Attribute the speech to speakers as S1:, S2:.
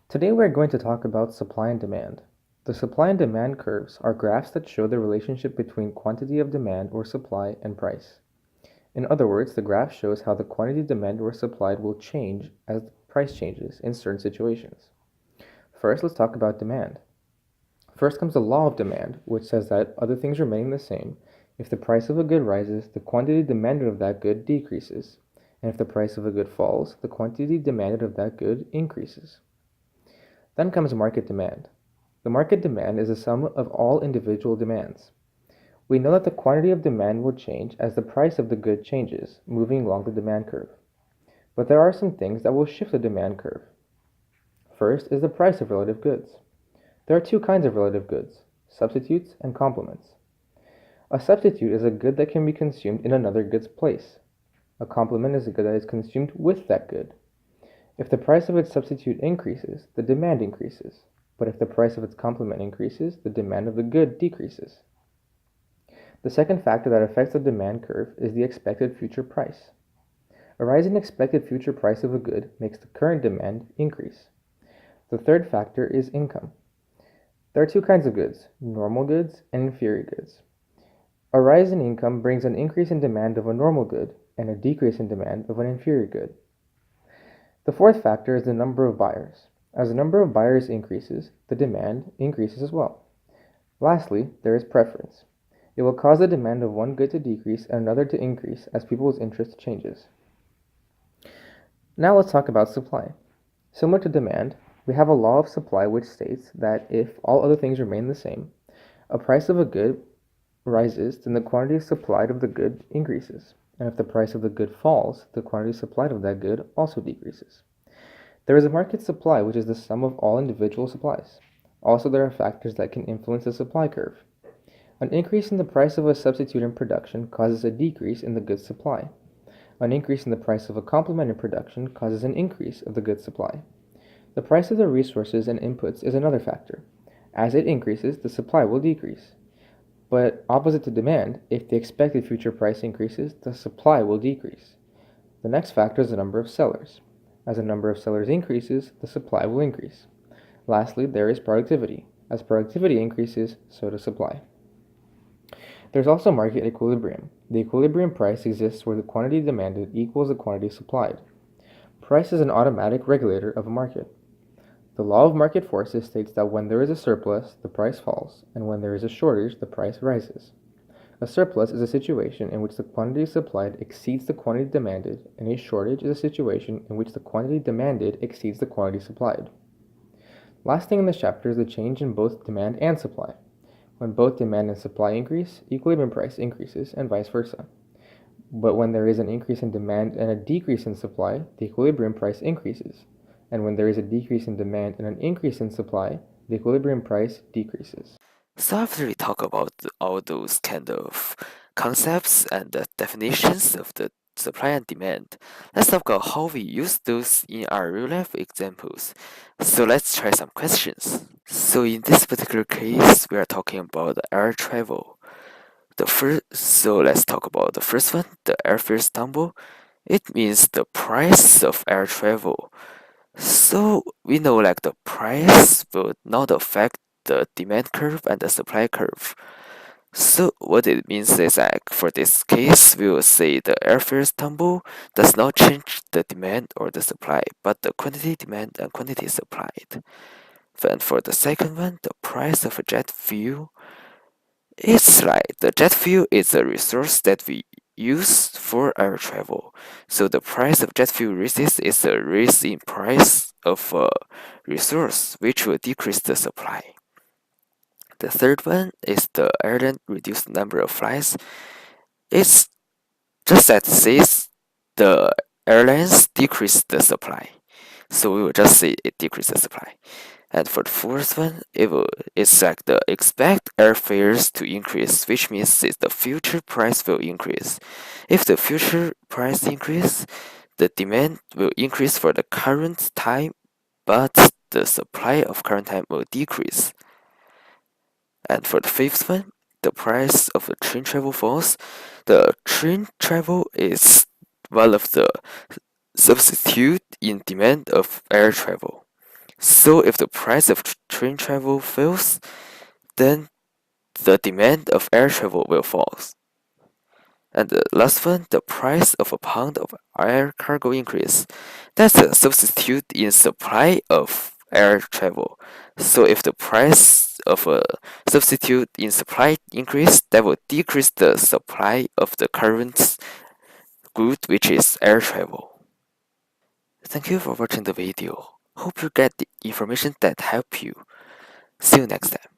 S1: Today we're going to talk about supply and demand. The supply and demand curves are graphs that show the relationship between quantity of demand or supply and price. In other words, the graph shows how the quantity demanded or supplied will change as the price changes in certain situations. First, let's talk about demand. First comes the law of demand, which says that other things remaining the same, if the price of a good rises, the quantity demanded of that good decreases, and if the price of a good falls, the quantity demanded of that good increases. Then comes market demand. The market demand is the sum of all individual demands. We know that the quantity of demand will change as the price of the good changes, moving along the demand curve. But there are some things that will shift the demand curve. First is the price of relative goods. There are two kinds of relative goods, substitutes and complements. A substitute is a good that can be consumed in another good's place. A complement is a good that is consumed with that good. If the price of its substitute increases, the demand increases. But if the price of its complement increases, the demand of the good decreases. The second factor that affects the demand curve is the expected future price. A rise in expected future price of a good makes the current demand increase. The third factor is income. There are two kinds of goods, normal goods and inferior goods. A rise in income brings an increase in demand of a normal good and a decrease in demand of an inferior good. The fourth factor is the number of buyers. As the number of buyers increases, the demand increases as well. Lastly, there is preference. It will cause the demand of one good to decrease and another to increase as people's interest changes. Now let's talk about supply. Similar to demand, we have a law of supply which states that if all other things remain the same, a price of a good rises, then the quantity supplied of the good increases. And if the price of the good falls, the quantity supplied of that good also decreases. There is a market supply, which is the sum of all individual supplies. Also, there are factors that can influence the supply curve. An increase in the price of a substitute in production causes a decrease in the goods supply. An increase in the price of a complement in production causes an increase of the goods supply. The price of the resources and inputs is another factor. As it increases, the supply will decrease. But opposite to demand, if the expected future price increases, the supply will decrease. The next factor is the number of sellers. As the number of sellers increases, the supply will increase. Lastly, there is productivity. As productivity increases, so does supply. There's also market equilibrium. The equilibrium price exists where the quantity demanded equals the quantity supplied. Price is an automatic regulator of a market. The law of market forces states that when there is a surplus, the price falls, and when there is a shortage, the price rises. A surplus is a situation in which the quantity supplied exceeds the quantity demanded, and a shortage is a situation in which the quantity demanded exceeds the quantity supplied. Last thing in this chapter is the change in both demand and supply. When both demand and supply increase, equilibrium price increases, and vice versa. But when there is an increase in demand and a decrease in supply, the equilibrium price increases. And when there is a decrease in demand and an increase in supply, the equilibrium price decreases.
S2: So after we talk about all those kind of concepts and the definitions of the supply and demand, let's talk about how we use those in our real life examples. So let's try some questions. So in this particular case, we are talking about air travel. So let's talk about the first one, the airfare stumble. It means the price of air travel. So we know like the price will not affect the demand curve and the supply curve. So what it means is like for this case, we will say the airfare tumble does not change the demand or the supply, but the quantity demand and quantity supplied. Then for the second one, the price of a jet fuel, it's like the jet fuel is a resource that we use for air travel. So the price of jet fuel rises is a rise in price of a resource, which will decrease the supply. The third one is the airline reduced number of flights. It's just that says the airlines decrease the supply. So we will just say it decreases the supply. And for the fourth one, it's like the expect airfares to increase, which means the future price will increase. If the future price increase, the demand will increase for the current time, but the supply of current time will decrease. And for the fifth one, the price of the train travel falls. The train travel is one of the substitute in demand of air travel. So if the price of train travel falls, then the demand of air travel will fall. And the last one, the price of a pound of air cargo increase. That's a substitute in supply of air travel. So if the price of a substitute in supply increase, that will decrease the supply of the current good, which is air travel. Thank you for watching the video. Hope you get the information that help you. See you next time.